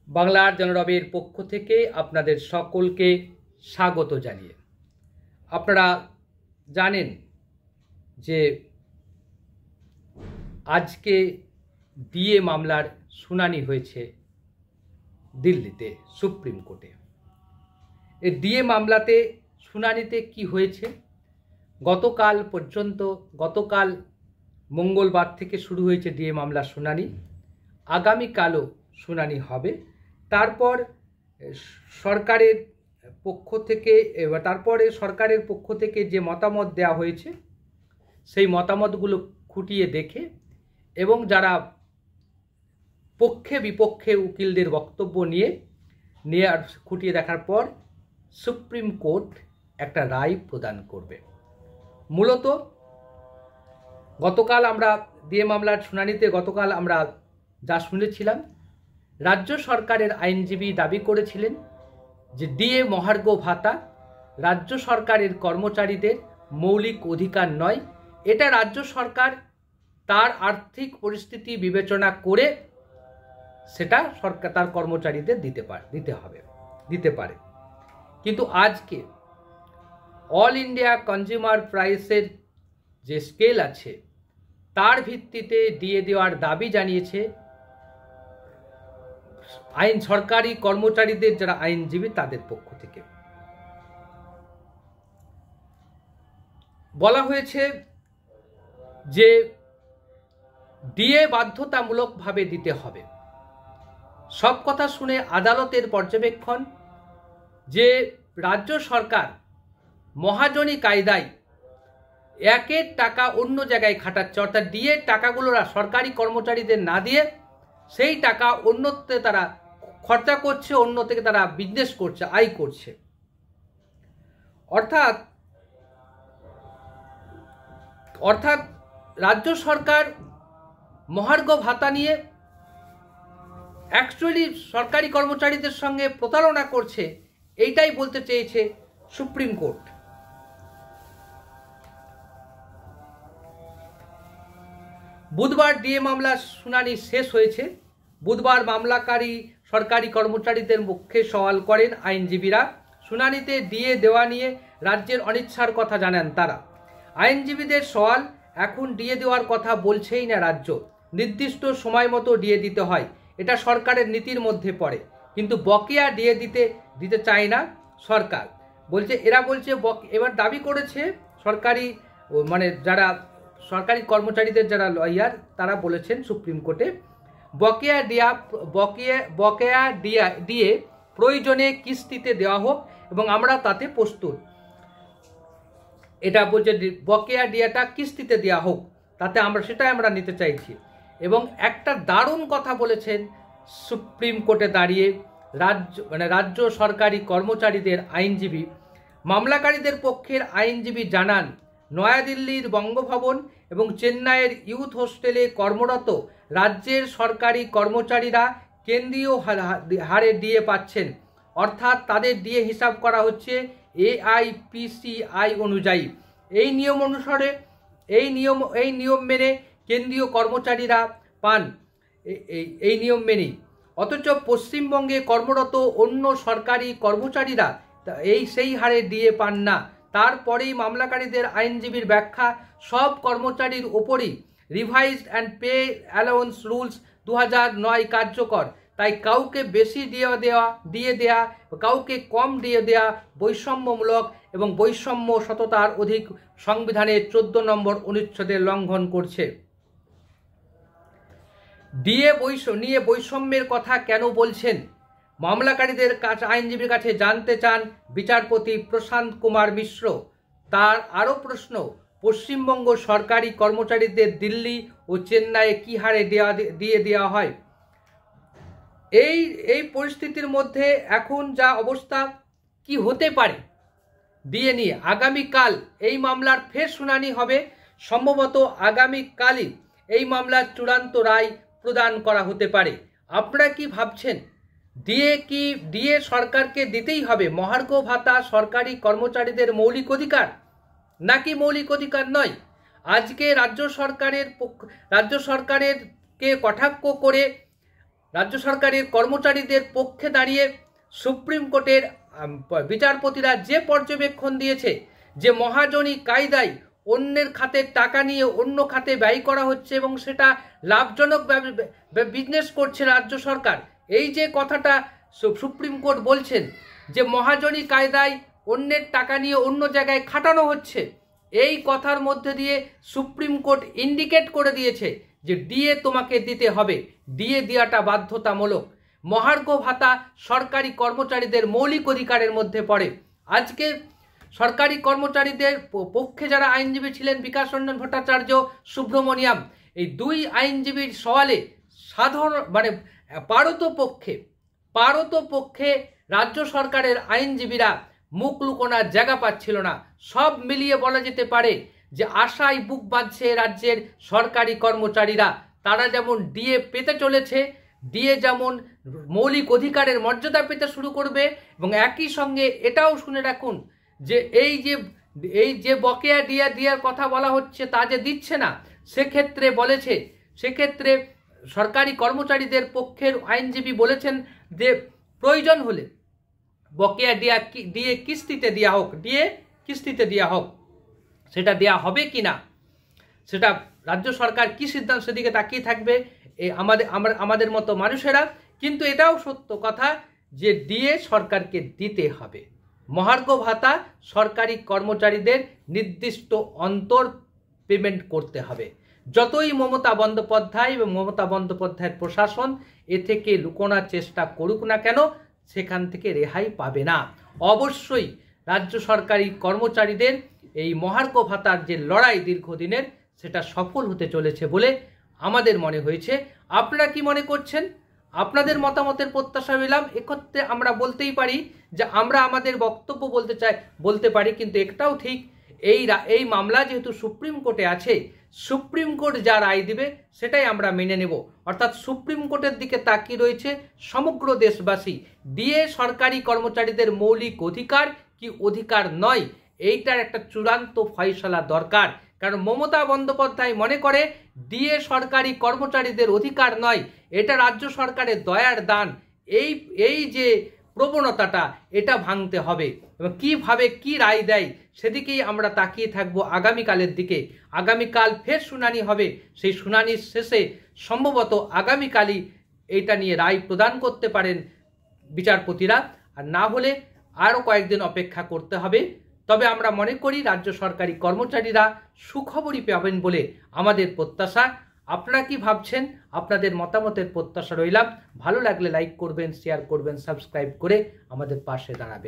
বাংলার জনরবের পক্ষ থেকে আপনাদের সকলকে স্বাগত জানিয়ে আপনারা জানেন যে আজকে ডিএ মামলার শুনানি হয়েছে দিল্লিতে সুপ্রিম কোর্টে। এই ডিএ মামলাতে শুনানিতে কি হয়েছে, গতকাল মঙ্গলবার থেকে শুরু হয়েছে ডিএ মামলার শুনানি। আগামীকালও শুনানি হবে। তারপর সরকারের পক্ষ থেকে যে মতামত দেওয়া হয়েছে সেই মতামতগুলো খুঁটিয়ে দেখে এবং যারা পক্ষে বিপক্ষে উকিলদের বক্তব্য নিয়ে আর খুঁটিয়ে দেখার পর সুপ্রিম কোর্ট একটা রায় প্রদান করবে। মূলত গতকাল আমরা ডিএ মামলার শুনানিতে আমরা যা শুনেছিলাম, রাজ্য সরকারের আইনজীবী দাবি করেছিলেন যে ডিএ মহার্ঘ ভাতা রাজ্য সরকারের কর্মচারীদের মৌলিক অধিকার নয়, এটা রাজ্য সরকার তার আর্থিক পরিস্থিতি বিবেচনা করে সেটা সরকার তার কর্মচারীদের দিতে পারে। কিন্তু আজকে অল ইন্ডিয়া কনজিউমার প্রাইসের যে স্কেল আছে তার ভিত্তিতে ডিএ দেওয়ার দাবি জানিয়েছে সরকারি কর্মচারীদের যারা আইনজীবী তাদের পক্ষ থেকে। বলা হয়েছে যে ডিএ বাধ্যতামূলকভাবে দিতে হবে। সব কথা শুনে আদালতের পর্যবেক্ষণ যে রাজ্য সরকার মহাজনী কায়দায় একের টাকা অন্য জায়গায় খাটাচ্ছে, অর্থাৎ ডিএ টাকাগুলো সরকারি কর্মচারীদের না দিয়ে সেই টাকা অন্যত্রে তারা খরচা করছে, অন্য থেকে তারা বিজনেস করছে, আয় করছে। অর্থাৎ রাজ্য সরকার মহার্ঘ ভাতা নিয়ে অ্যাকচুয়ালি সরকারি কর্মচারীদের সঙ্গে প্রতারণা করছে, এইটাই বলতে চেয়েছে সুপ্রিম কোর্ট। বুধবার ডিএ মামলার শুনানি শেষ হয়েছে। বুধবার মামলাকারী সরকারি কর্মচারীদের মুখে সওয়াল করেন আইনজীবীরা। শুনানিতে ডিএ দেওয়া নিয়ে রাজ্যের অনিচ্ছার কথা জানান তারা। আইনজীবীদের সওয়াল, এখন ডিএ দেওয়ার কথা বলছেই না রাজ্য, নির্দিষ্ট সময় মতো ডিএ দিতে হয়, এটা সরকারের নীতির মধ্যে পড়ে, কিন্তু বকেয়া ডিএ দিতে চায় না সরকার। এরা বলছে এবার দাবি করেছে যারা সরকারি কর্মচারীদের যারা লয়ার তারা বলেছেন সুপ্রিম কোর্টে বকেয়া দিয়ে প্রয়োজনে কিস্তিতে দেওয়া হোক এবং আমরা তাতে প্রস্তুত। এটা বলছে বকেয়া ডিয়াটা কিস্তিতে দেওয়া হোক, তাতে সেটাই আমরা নিতে চাইছি। এবং একটা দারুণ কথা বলেছেন সুপ্রিম কোর্টে দাঁড়িয়ে রাজ্য সরকারি কর্মচারীদের আইনজীবী। মামলাকারীদের পক্ষের আইনজীবী জানান, নয়াদিল্লির বঙ্গভবন এবং চেন্নাইয়ের ইউথ হোস্টেলে কর্মরত রাজ্যের সরকারি কর্মচারীরা কেন্দ্রীয় হারে ডিএ পাচ্ছেন, অর্থাৎ তাদের ডিএ হিসাব করা হচ্ছে AIPCI অনুযায়ী। এই নিয়ম মেনে কেন্দ্রীয় কর্মচারীরা পান এই নিয়ম মেনেই। অথচ পশ্চিমবঙ্গে কর্মরত অন্য সরকারি কর্মচারীরা সেই হারে ডিএ পান না। তারপরেই মামলাকারীদের আইনজীবীর ব্যাখ্যা, সব কর্মচারীর ওপরই revised and pay allowance rules 2009 কার্যকর, তাই কাউকে বেশি ডিএ দেয়া কাউকে কম ডিএ দেয়া বৈষম্যমূলক এবং বৈষম্য সততার অধিক সংবিধানের 14 নম্বর অনুচ্ছেদের লঙ্ঘন করছে। ডিএ নিয়ে বৈষম্যের কথা কেন বলছেন? মামলাকারীদের আইনজীবীর কাছে জানতে চান বিচারপতি প্রশান্ত কুমার মিশ্র। তার আরও প্রশ্ন, পশ্চিমবঙ্গ সরকারি কর্মচারীদের দিল্লি ও চেন্নাইয়ে কী হারে ডিএ দেওয়া হয়? এই পরিস্থিতির মধ্যে এখন যা অবস্থা, কি হতে পারে ডিএ নিয়ে? আগামীকাল এই মামলার ফের শুনানি হবে। সম্ভবত আগামীকালই এই মামলার চূড়ান্ত রায় প্রদান করা হতে পারে। আপনারা কি ভাবছেন, ডিএ সরকারকে দিতেই হবে? মহার্ঘ ভাতা সরকারি কর্মচারীদের মৌলিক অধিকার নাকি মৌলিক অধিকার নয়? আজকে রাজ্য সরকারের কে কটাক্ষ করে রাজ্য সরকারের কর্মচারীদের পক্ষে দাঁড়িয়ে সুপ্রিম কোর্টের বিচারপতিরা যে পর্যবেক্ষণ দিয়েছে যে মহাজনী কায়দায় অন্যের খাতে টাকা নিয়ে অন্য খাতে ব্যয় করা হচ্ছে এবং সেটা লাভজনক বিজনেস করছে রাজ্য সরকার, এই যে কথাটা সুপ্রিম কোর্ট বলছেন যে মহাজনী কায়দায় অন্যের টাকা নিয়ে অন্য জায়গায় খাটানো হচ্ছে, এই কথার মধ্যে দিয়ে সুপ্রিম কোর্ট ইন্ডিকেট করে দিয়েছে যে ডিএ তোমাকে দিতে হবে, ডিএ দেওয়াটা বাধ্যতামূলক। মহার্ঘ ভাতা সরকারি কর্মচারীদের মৌলিক অধিকারের মধ্যে পড়ে। আজকে সরকারি কর্মচারীদের পক্ষে যারা আইনজীবী ছিলেন বিকাশ রঞ্জন ভট্টাচার্য, সুব্রমণিয়াম, এই দুই আইনজীবীর সওয়ালে সাধারণ পারতপক্ষে রাজ্য সরকারের আইনজীবীরা মুখ লুকোনোর জায়গা পাচ্ছিল না। সব মিলিয়ে বলা যেতে পারে যে আশায় বুক বাঁধছে রাজ্যের সরকারি কর্মচারীরা। তারা যেমন ডিএ পেতে চলেছে, ডিএ যেমন মৌলিক অধিকারের মর্যাদা পেতে শুরু করবে, এবং একই সঙ্গে এটাও শুনে রাখুন যে এই যে বকেয়া ডিএ দেওয়ার কথা বলা হচ্ছে তা যে দিচ্ছে না, সেক্ষেত্রে সরকারি কর্মচারীদের পক্ষের আইনজীবী বলেছেন যে প্রয়োজন হলে বকেয়া ডিএ কিস্তিতে দেওয়া হোক, সেটা দেওয়া হবে কি না সেটা রাজ্য সরকার কি সিদ্ধান্ত সেদিকে তাকিয়ে থাকবে আমাদের মতো মানুষেরা। কিন্তু এটাও সত্য কথা যে ডিএ সরকারকে দিতে হবে। মহার্ঘ ভাতা সরকারি কর্মচারীদের নির্দিষ্ট অন্তর পেমেন্ট করতে হবে। যতই মমতা বন্দ্যোপাধ্যায় এবং মমতা বন্দ্যোপাধ্যায়ের প্রশাসন এ থেকে লুকোনোর চেষ্টা করুক না কেন, সেখান থেকে রেহাই পাবে না। অবশ্যই রাজ্য সরকারি কর্মচারীদের এই মহার্ঘ ভাতার যে লড়াই দীর্ঘদিনের, সেটা সফল হতে চলেছে বলে আমাদের মনে হয়েছে। আপনারা কি মনে করছেন? আপনাদের মতামতের প্রত্যাশা রইলাম। এক্ষেত্রে আমরা বলতেই পারি যে আমরা আমাদের বক্তব্য বলতে পারি, কিন্তু একটাও ঠিক, এই মামলা যেহেতু সুপ্রিম কোর্টে আছে, সুপ্রিম কোর্ট যা রায় দিবে সেটাই আমরা মেনে নেব। অর্থাৎ সুপ্রিম কোর্টের দিকে তাকিয়ে রয়েছে সমগ্র দেশবাসী। ডিএ সরকারি কর্মচারীদের মৌলিক অধিকার কি অধিকার নয়, এইটার একটা চূড়ান্ত ফয়সালা দরকার। কারণ মমতা বন্দ্যোপাধ্যায় মনে করে ডিএ সরকারি কর্মচারীদের অধিকার নয়, এটা রাজ্য সরকারের দয়ার দান। এই যে প্রবণতাটা, এটা ভাঙতে হবে এবং কিভাবে কি রায় দেয় সেদিকেই আমরা তাকিয়ে থাকবো আগামীকালের দিকে। আগামীকাল ফের শুনানি হবে, সেই শুনানির শেষে সম্ভবত আগামীকালই এইটা নিয়ে রায় প্রদান করতে পারেন বিচারপতিরা, আর না হলে আরও কয়েকদিন অপেক্ষা করতে হবে। তবে আমরা মনে করি রাজ্য সরকারি কর্মচারীরা সুখবরই পাবেন বলে আমাদের প্রত্যাশা। আপনারা কি ভাবছেন? আপনাদের মতামতের প্রত্যাশা রইলাম। ভালো লাগলে লাইক করবেন, শেয়ার করবেন, সাবস্ক্রাইব করে আমাদের পাশে দাঁড়াবেন।